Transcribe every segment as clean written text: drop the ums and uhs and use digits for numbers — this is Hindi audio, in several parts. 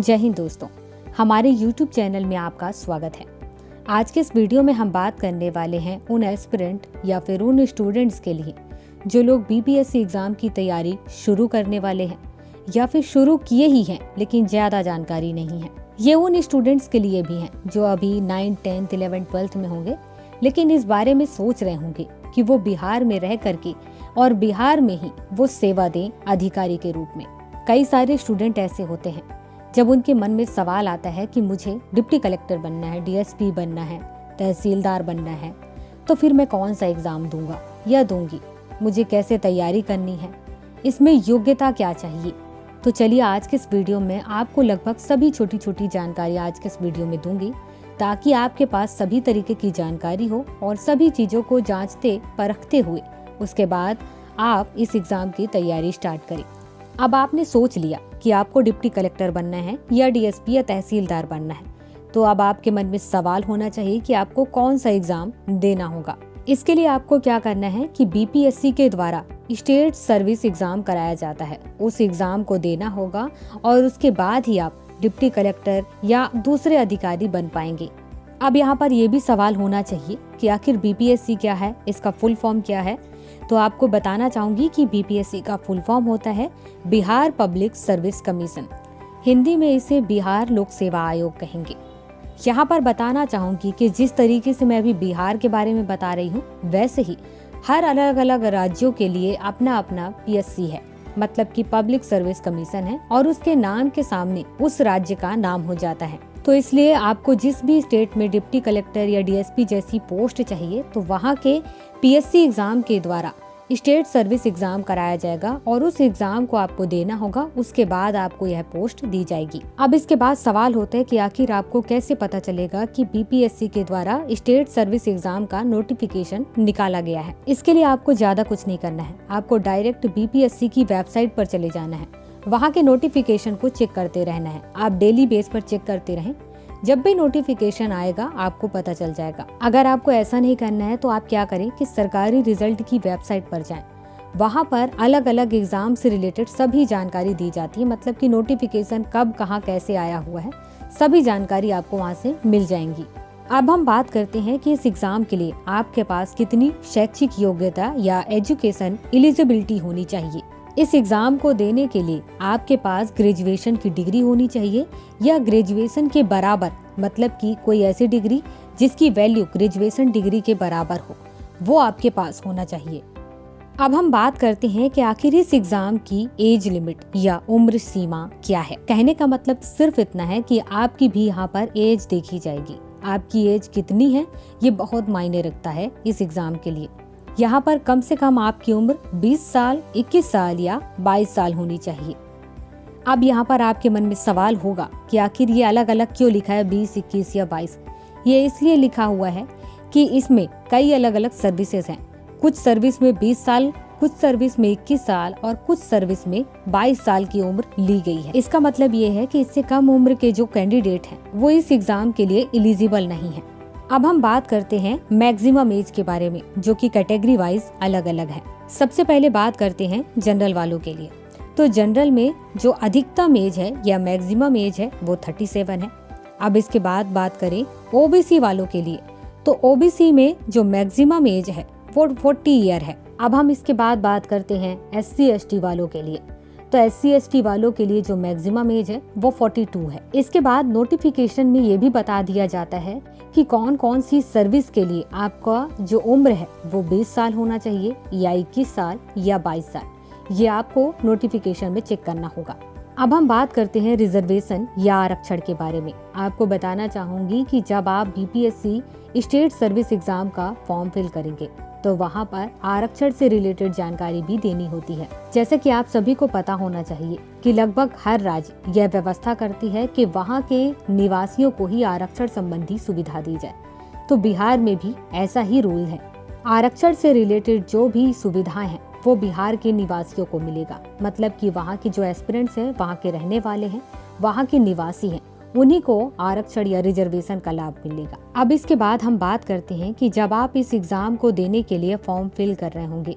जय हिंद दोस्तों, हमारे YouTube चैनल में आपका स्वागत है। आज के इस वीडियो में हम बात करने वाले हैं उन एस्पिरेंट या फिर उन स्टूडेंट्स के लिए जो लोग BPSC एग्ज़ाम की तैयारी शुरू करने वाले हैं या फिर शुरू किए ही हैं लेकिन ज़्यादा जानकारी नहीं है। ये उन स्टूडेंट्स के लिए भी हैं जो अभी 9, 10, 11, 12 में होंगे लेकिन इस बारे में सोच रहे होंगे कि वो बिहार में रह करके और बिहार में ही वो सेवा दें अधिकारी के रूप में। कई सारे स्टूडेंट ऐसे होते हैं जब उनके मन में सवाल आता है कि मुझे डिप्टी कलेक्टर बनना है, DSP बनना है, तहसीलदार बनना है, तो फिर मैं कौन सा एग्ज़ाम दूंगा या दूंगी, मुझे कैसे तैयारी करनी है, इसमें योग्यता क्या चाहिए। तो चलिए आज के इस वीडियो में आपको लगभग सभी छोटी छोटी जानकारी आज के इस वीडियो में दूंगी ताकि आपके पास सभी तरीके की जानकारी हो और सभी चीज़ों को जांचते परखते हुए उसके बाद आप इस एग्ज़ाम की तैयारी स्टार्ट करें। अब आपने सोच लिया कि आपको डिप्टी कलेक्टर बनना है या DSP या तहसीलदार बनना है, तो अब आपके मन में सवाल होना चाहिए कि आपको कौन सा एग्जाम देना होगा। इसके लिए आपको क्या करना है कि BPSC के द्वारा स्टेट सर्विस एग्जाम कराया जाता है, उस एग्जाम को देना होगा और उसके बाद ही आप डिप्टी कलेक्टर या दूसरे अधिकारी बन पाएंगे। अब यहाँ पर यह भी सवाल होना चाहिए कि आखिर BPSC क्या है, इसका फुल फॉर्म क्या है। तो आपको बताना चाहूंगी कि BPSC का फुल फॉर्म होता है Bihar public service commission. Hindi में इसे बिहार लोक सेवा आयोग कहेंगे। यहाँ पर बताना चाहूंगी कि जिस तरीके से मैं अभी बिहार के बारे में बता रही हूँ वैसे ही हर अलग अलग राज्यों के लिए अपना अपना PSC है, मतलब कि पब्लिक सर्विस कमीशन है और उसके नाम के सामने उस राज्य का नाम हो जाता है। तो इसलिए आपको जिस भी स्टेट में डिप्टी कलेक्टर या DSP जैसी पोस्ट चाहिए तो वहाँ के PSC एग्जाम के द्वारा स्टेट सर्विस एग्जाम कराया जाएगा और उस एग्जाम को आपको देना होगा, उसके बाद आपको यह पोस्ट दी जाएगी। अब इसके बाद सवाल होता है कि आखिर आपको कैसे पता चलेगा कि BPSC के द्वारा स्टेट सर्विस एग्जाम का नोटिफिकेशन निकाला गया है। इसके लिए आपको ज्यादा कुछ नहीं करना है, आपको डायरेक्ट BPSC की वेबसाइट पर चले जाना है, वहाँ के नोटिफिकेशन को चेक करते रहना है। आप डेली बेस पर चेक करते रहें, जब भी नोटिफिकेशन आएगा आपको पता चल जाएगा। अगर आपको ऐसा नहीं करना है तो आप क्या करें कि सरकारी रिजल्ट की वेबसाइट पर जाएं, वहाँ पर अलग अलग एग्जाम से रिलेटेड सभी जानकारी दी जाती है, मतलब कि नोटिफिकेशन कब कहाँ कैसे आया हुआ है, सभी जानकारी आपको वहाँ से मिल जाएंगी। अब हम बात करते हैं कि इस एग्जाम के लिए आपके पास कितनी शैक्षिक योग्यता या एजुकेशन एलिजिबिलिटी होनी चाहिए। इस एग्जाम को देने के लिए आपके पास ग्रेजुएशन की डिग्री होनी चाहिए या ग्रेजुएशन के बराबर, मतलब कि कोई ऐसी डिग्री जिसकी वैल्यू ग्रेजुएशन डिग्री के बराबर हो, वो आपके पास होना चाहिए। अब हम बात करते हैं कि आखिर इस एग्जाम की एज लिमिट या उम्र सीमा क्या है। कहने का मतलब सिर्फ इतना है कि आपकी भी यहाँ पर एज देखी जाएगी। आपकी एज कितनी है ये बहुत मायने रखता है इस एग्जाम के लिए। यहाँ पर कम से कम आपकी उम्र 20 साल, 21 साल या 22 साल होनी चाहिए। अब यहाँ पर आपके मन में सवाल होगा कि आखिर ये अलग अलग क्यों लिखा है 20, 21 या 22। ये इसलिए लिखा हुआ है कि इसमें कई अलग अलग सर्विसेज हैं। कुछ सर्विस में 20 साल, कुछ सर्विस में 21 साल और कुछ सर्विस में 22 साल की उम्र ली गई है। इसका मतलब ये है कि इससे कम उम्र के जो कैंडिडेट हैं वो इस एग्जाम के लिए एलिजिबल नहीं है। अब हम बात करते हैं मैक्सिमम एज के बारे में, जो कि कैटेगरी वाइज अलग अलग है। सबसे पहले बात करते हैं जनरल वालों के लिए। तो जनरल में जो अधिकतम एज है या मैक्सिमम एज है वो 37 है। अब इसके बाद बात करें OBC वालों के लिए, तो OBC में जो मैक्सिमम एज है वो 40 ईयर है। अब हम इसके बाद बात करते हैं SC ST वालों के लिए। तो SC ST वालों के लिए जो मैक्सिमम एज है वो 42 है। इसके बाद नोटिफिकेशन में ये भी बता दिया जाता है कि कौन कौन सी सर्विस के लिए आपका जो उम्र है वो 20 साल होना चाहिए या 21 साल या 22 साल। ये आपको नोटिफिकेशन में चेक करना होगा। अब हम बात करते हैं रिजर्वेशन या आरक्षण के बारे में। आपको बताना चाहूंगी कि जब आप BPSC स्टेट सर्विस एग्जाम का फॉर्म फिल करेंगे तो वहाँ पर आरक्षण से रिलेटेड जानकारी भी देनी होती है। जैसे कि आप सभी को पता होना चाहिए कि लगभग हर राज्य यह व्यवस्था करती है कि वहाँ के निवासियों को ही आरक्षण संबंधी सुविधा दी जाए। तो बिहार में भी ऐसा ही रूल है। आरक्षण से रिलेटेड जो भी सुविधाएं हैं वो बिहार के निवासियों को मिलेगा, मतलब कि वहाँ के जो एस्पिरेंट्स हैं, वहाँ के रहने वाले हैं, वहाँ के निवासी हैं, उन्हीं को आरक्षण या रिजर्वेशन का लाभ मिलेगा। अब इसके बाद हम बात करते हैं कि जब आप इस एग्जाम को देने के लिए फॉर्म फिल कर रहे होंगे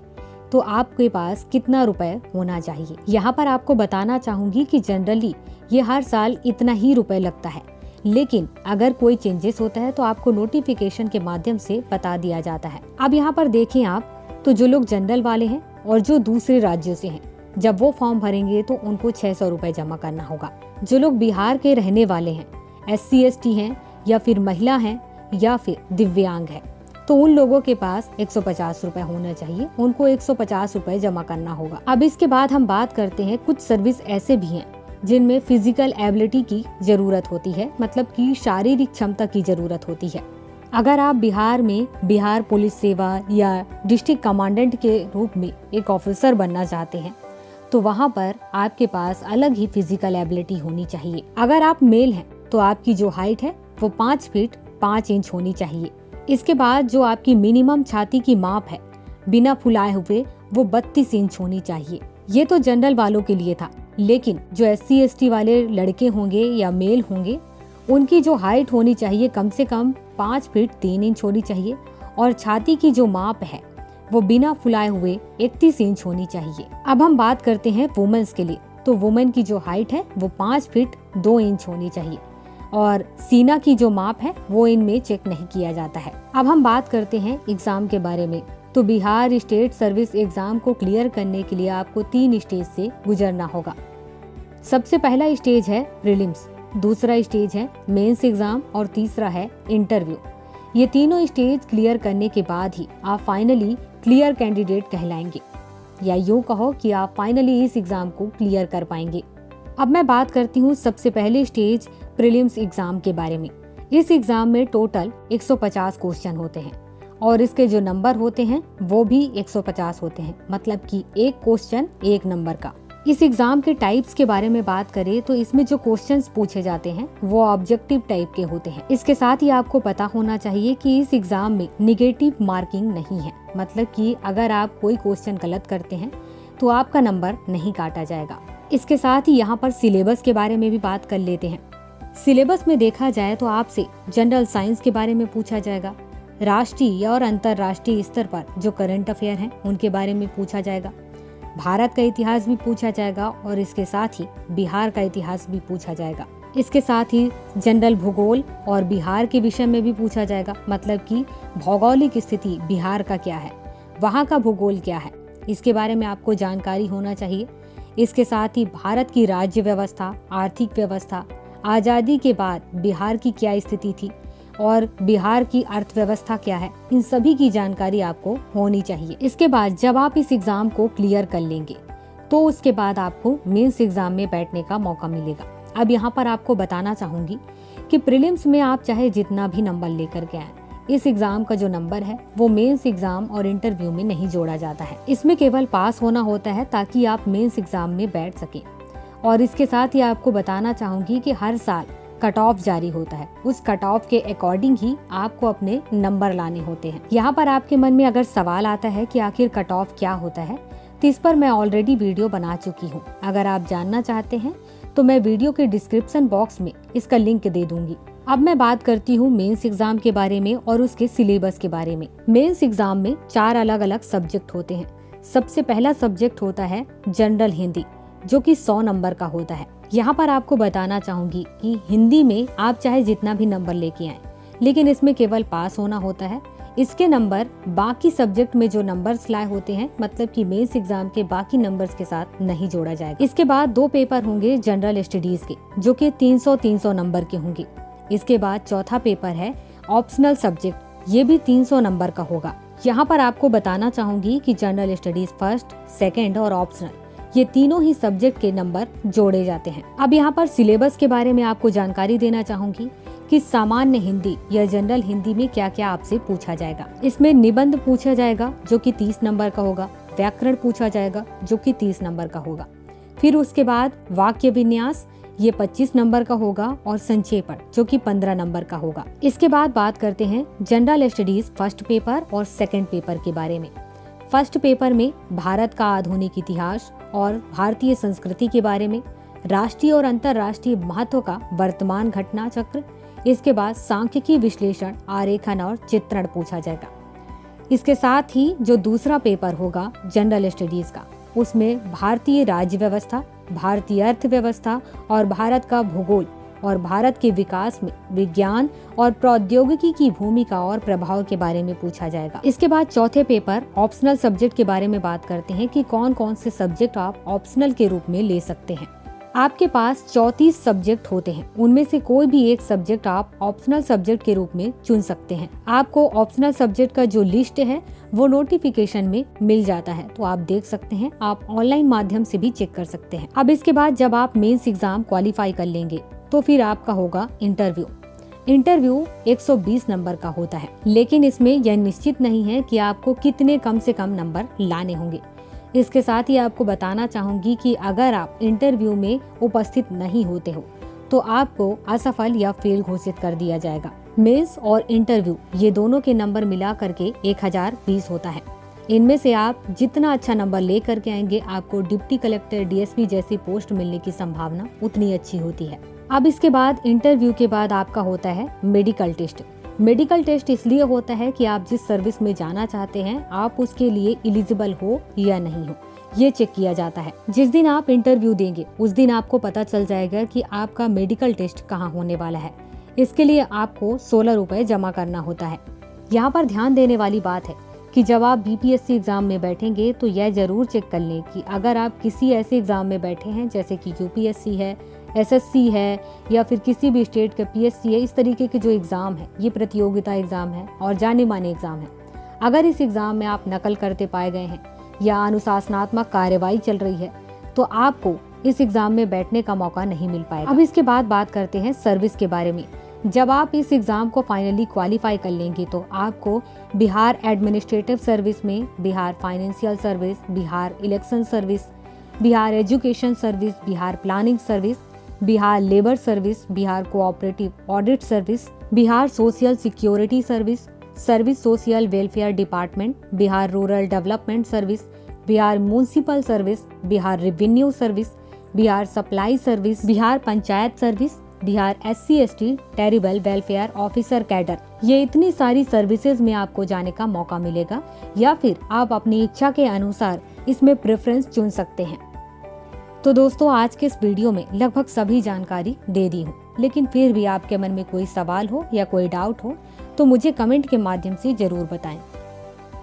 तो आपके पास कितना रुपए होना चाहिए। यहाँ पर आपको बताना चाहूंगी कि जनरली ये हर साल इतना ही रुपए लगता है, लेकिन अगर कोई चेंजेस होता है तो आपको नोटिफिकेशन के माध्यम से बता दिया जाता है। अब यहाँ पर देखें आप, तो जो लोग जनरल वाले हैं और जो दूसरे राज्यों से हैं, जब वो फॉर्म भरेंगे तो उनको 600 रुपए जमा करना होगा। जो लोग बिहार के रहने वाले हैं, SC ST हैं या फिर महिला हैं या फिर दिव्यांग है, तो उन लोगों के पास 150 रुपए होना चाहिए, उनको 150 रुपए जमा करना होगा। अब इसके बाद हम बात करते हैं, कुछ सर्विस ऐसे भी हैं जिनमें फिजिकल एबिलिटी की जरूरत होती है, मतलब कि शारीरिक क्षमता की जरूरत होती है। अगर आप बिहार में बिहार पुलिस सेवा या डिस्ट्रिक्ट कमांडेंट के रूप में एक ऑफिसर बनना चाहते हैं, तो वहाँ पर आपके पास अलग ही फिजिकल एबिलिटी होनी चाहिए। अगर आप मेल हैं तो आपकी जो हाइट है वो 5 फीट 5 इंच होनी चाहिए। इसके बाद जो आपकी मिनिमम छाती की माप है बिना फुलाए हुए, वो 32 इंच होनी चाहिए। ये तो जनरल वालों के लिए था, लेकिन जो SC ST वाले लड़के होंगे या मेल होंगे, उनकी जो हाइट होनी चाहिए कम से कम 5 फीट 3 इंच होनी चाहिए और छाती की जो माप है वो बिना फुलाए हुए 31 इंच होनी चाहिए। अब हम बात करते हैं वुमेन्स के लिए, तो वुमेन की जो हाइट है वो 5 फीट 2 इंच होनी चाहिए और सीना की जो माप है वो इनमें चेक नहीं किया जाता है। अब हम बात करते हैं एग्जाम के बारे में, तो बिहार स्टेट सर्विस एग्जाम को क्लियर करने के लिए आपको 3 स्टेज से गुजरना होगा। सबसे पहला स्टेज है प्रीलिम्स, दूसरा स्टेज है मेंस एग्जाम और तीसरा है इंटरव्यू। ये तीनों स्टेज क्लियर करने के बाद ही आप फाइनली क्लियर कैंडिडेट कहलाएंगे, या यूँ कहो कि आप फाइनली इस एग्जाम को क्लियर कर पाएंगे। अब मैं बात करती हूँ सबसे पहले स्टेज प्रीलिम्स एग्जाम के बारे में। इस एग्जाम में टोटल 150 क्वेश्चन होते हैं और इसके जो नंबर होते हैं वो भी 150 होते हैं, मतलब कि एक क्वेश्चन 1 नंबर का। इस एग्जाम के टाइप्स के बारे में बात करें तो इसमें जो क्वेश्चंस पूछे जाते हैं वो ऑब्जेक्टिव टाइप के होते हैं। इसके साथ ही आपको पता होना चाहिए कि इस एग्जाम में निगेटिव मार्किंग नहीं है, मतलब कि अगर आप कोई क्वेश्चन गलत करते हैं तो आपका नंबर नहीं काटा जाएगा। इसके साथ ही यहाँ पर सिलेबस के बारे में भी बात कर लेते हैं। सिलेबस में देखा जाए तो आपसे जनरल साइंस के बारे में पूछा जाएगा, राष्ट्रीय और अंतर्राष्ट्रीय स्तर पर जो करंट अफेयर हैं उनके बारे में पूछा जाएगा, भारत का इतिहास भी पूछा जाएगा और इसके साथ ही बिहार का इतिहास भी पूछा जाएगा। इसके साथ ही जनरल भूगोल और बिहार के विषय में भी पूछा जाएगा, मतलब कि भौगोलिक स्थिति बिहार का क्या है, वहाँ का भूगोल क्या है, इसके बारे में आपको जानकारी होना चाहिए। इसके साथ ही भारत की राज्य व्यवस्था, आर्थिक व्यवस्था, आज़ादी के बाद बिहार की क्या स्थिति थी और बिहार की अर्थव्यवस्था क्या है, इन सभी की जानकारी आपको होनी चाहिए। इसके बाद जब आप इस एग्जाम को क्लियर कर लेंगे तो उसके बाद आपको मेंस एग्जाम में बैठने का मौका मिलेगा। अब यहाँ पर आपको बताना चाहूंगी कि प्रीलिम्स में आप चाहे जितना भी नंबर लेकर के आए, इस एग्जाम का जो नंबर है वो मेंस एग्जाम और इंटरव्यू में नहीं जोड़ा जाता है। इसमें केवल पास होना होता है ताकि आप मेंस एग्जाम में बैठ सकें। और इसके साथ ही आपको बताना चाहूंगी कि हर साल कट ऑफ जारी होता है, उस कट ऑफ के अकॉर्डिंग ही आपको अपने नंबर लाने होते हैं। यहाँ पर आपके मन में अगर सवाल आता है कि आखिर कट ऑफ क्या होता है, तो इस पर मैं ऑलरेडी वीडियो बना चुकी हूँ। अगर आप जानना चाहते हैं तो मैं वीडियो के डिस्क्रिप्शन बॉक्स में इसका लिंक दे दूंगी। अब मैं बात करती हूँ मेंस एग्जाम के बारे में और उसके सिलेबस के बारे में। मेंस एग्जाम में 4 अलग अलग सब्जेक्ट होते हैं। सबसे पहला सब्जेक्ट होता है जनरल हिंदी, जो कि 100 नंबर का होता है। यहाँ पर आपको बताना चाहूंगी कि हिंदी में आप चाहे जितना भी नंबर लेके आए, लेकिन इसमें केवल पास होना होता है। इसके नंबर बाकी सब्जेक्ट में जो नंबर्स लाए होते हैं, मतलब कि मेंस एग्जाम के बाकी नंबर्स के साथ नहीं जोड़ा जाएगा। इसके बाद 2 पेपर होंगे जनरल स्टडीज के, जो कि 300 नंबर के होंगे। इसके बाद चौथा पेपर है ऑप्शनल सब्जेक्ट, ये भी 300 नंबर का होगा। यहाँ पर आपको बताना चाहूंगी कि जनरल स्टडीज फर्स्ट, सेकेंड और ऑप्शनल, ये तीनों ही सब्जेक्ट के नंबर जोड़े जाते हैं। अब यहाँ पर सिलेबस के बारे में आपको जानकारी देना चाहूंगी कि सामान्य हिंदी या जनरल हिंदी में क्या क्या आपसे पूछा जाएगा। इसमें निबंध पूछा जाएगा जो कि 30 नंबर का होगा, व्याकरण पूछा जाएगा जो कि 30 नंबर का होगा, फिर उसके बाद वाक्य विन्यास ये 25 नंबर का होगा और संक्षेपण जो कि 15 नंबर का होगा। इसके बाद बात करते हैं जनरल स्टडीज फर्स्ट पेपर और सेकेंड पेपर के बारे में। फर्स्ट पेपर में भारत का आधुनिक इतिहास और भारतीय संस्कृति के बारे में, राष्ट्रीय और अंतर्राष्ट्रीय महत्व का वर्तमान घटना चक्र, इसके बाद सांख्यिकी विश्लेषण, आरेखन और चित्रण पूछा जाएगा। इसके साथ ही जो दूसरा पेपर होगा जनरल स्टडीज का, उसमें भारतीय राज्य व्यवस्था, भारतीय अर्थव्यवस्था और भारत का भूगोल और भारत के विकास में विज्ञान और प्रौद्योगिकी की भूमिका और प्रभाव के बारे में पूछा जाएगा। इसके बाद चौथे पेपर ऑप्शनल सब्जेक्ट के बारे में बात करते हैं कि कौन कौन से सब्जेक्ट आप ऑप्शनल के रूप में ले सकते हैं। आपके पास 34 सब्जेक्ट होते हैं, उनमें से कोई भी एक सब्जेक्ट आप ऑप्शनल सब्जेक्ट के रूप में चुन सकते हैं। आपको ऑप्शनल सब्जेक्ट का जो लिस्ट है वो नोटिफिकेशन में मिल जाता है, तो आप देख सकते हैं, आप ऑनलाइन माध्यम से भी चेक कर सकते हैं। अब इसके बाद जब आप मेंस एग्जाम क्वालिफाई कर लेंगे तो फिर आपका होगा इंटरव्यू। इंटरव्यू 120 नंबर का होता है, लेकिन इसमें यह निश्चित नहीं है कि आपको कितने कम से कम नंबर लाने होंगे। इसके साथ ही आपको बताना चाहूंगी कि अगर आप इंटरव्यू में उपस्थित नहीं होते हो तो आपको असफल या फेल घोषित कर दिया जाएगा। मेंस और इंटरव्यू ये दोनों के नंबर मिला करके 1020 होता है। इनमें से आप जितना अच्छा नंबर ले करके आएंगे, आपको डिप्टी कलेक्टर, डीएसपी जैसी पोस्ट मिलने की संभावना उतनी अच्छी होती है। अब इसके बाद इंटरव्यू के बाद आपका होता है मेडिकल टेस्ट। मेडिकल टेस्ट इसलिए होता है कि आप जिस सर्विस में जाना चाहते हैं आप उसके लिए एलिजिबल हो या नहीं हो, ये चेक किया जाता है। जिस दिन आप इंटरव्यू देंगे उस दिन आपको पता चल जाएगा कि आपका मेडिकल टेस्ट कहाँ होने वाला है। इसके लिए आपको 16 रुपए जमा करना होता है। यहाँ पर ध्यान देने वाली बात है कि जब आप बीपीएससी एग्जाम में बैठेंगे तो यह जरूर चेक कर लें कि अगर आप किसी ऐसे एग्जाम में बैठे हैं जैसे कि यूपीएससी है, एसएससी है या फिर किसी भी स्टेट का पीएससी है, इस तरीके के जो एग्जाम है ये प्रतियोगिता एग्जाम है और जाने माने एग्जाम है। अगर इस एग्जाम में आप नकल करते पाए गए हैं या अनुशासनात्मक कार्यवाही चल रही है तो आपको इस एग्जाम में बैठने का मौका नहीं मिल पाएगा। अब इसके बाद बात करते हैं सर्विस के बारे में। जब आप इस एग्जाम को फाइनली क्वालिफाई कर लेंगे तो आपको बिहार एडमिनिस्ट्रेटिव सर्विस में Bihar financial service, Bihar election service, Bihar education service, Bihar planning service, Bihar labour service, Bihar cooperative audit service, Bihar social security service, service social welfare department, Bihar rural development service, Bihar municipal service, Bihar revenue service, Bihar supply service, Bihar panchayat service, Bihar SC/ST terrible welfare officer cadre. ये इतनी सारी सर्विसेज में आपको जाने का मौका मिलेगा या फिर आप अपनी इच्छा के अनुसार इसमें प्रेफरेंस चुन सकते हैं। तो दोस्तों आज के इस वीडियो में लगभग सभी जानकारी दे दी हूँ, लेकिन फिर भी आपके मन में कोई सवाल हो या कोई डाउट हो तो मुझे कमेंट के माध्यम से जरूर बताएं।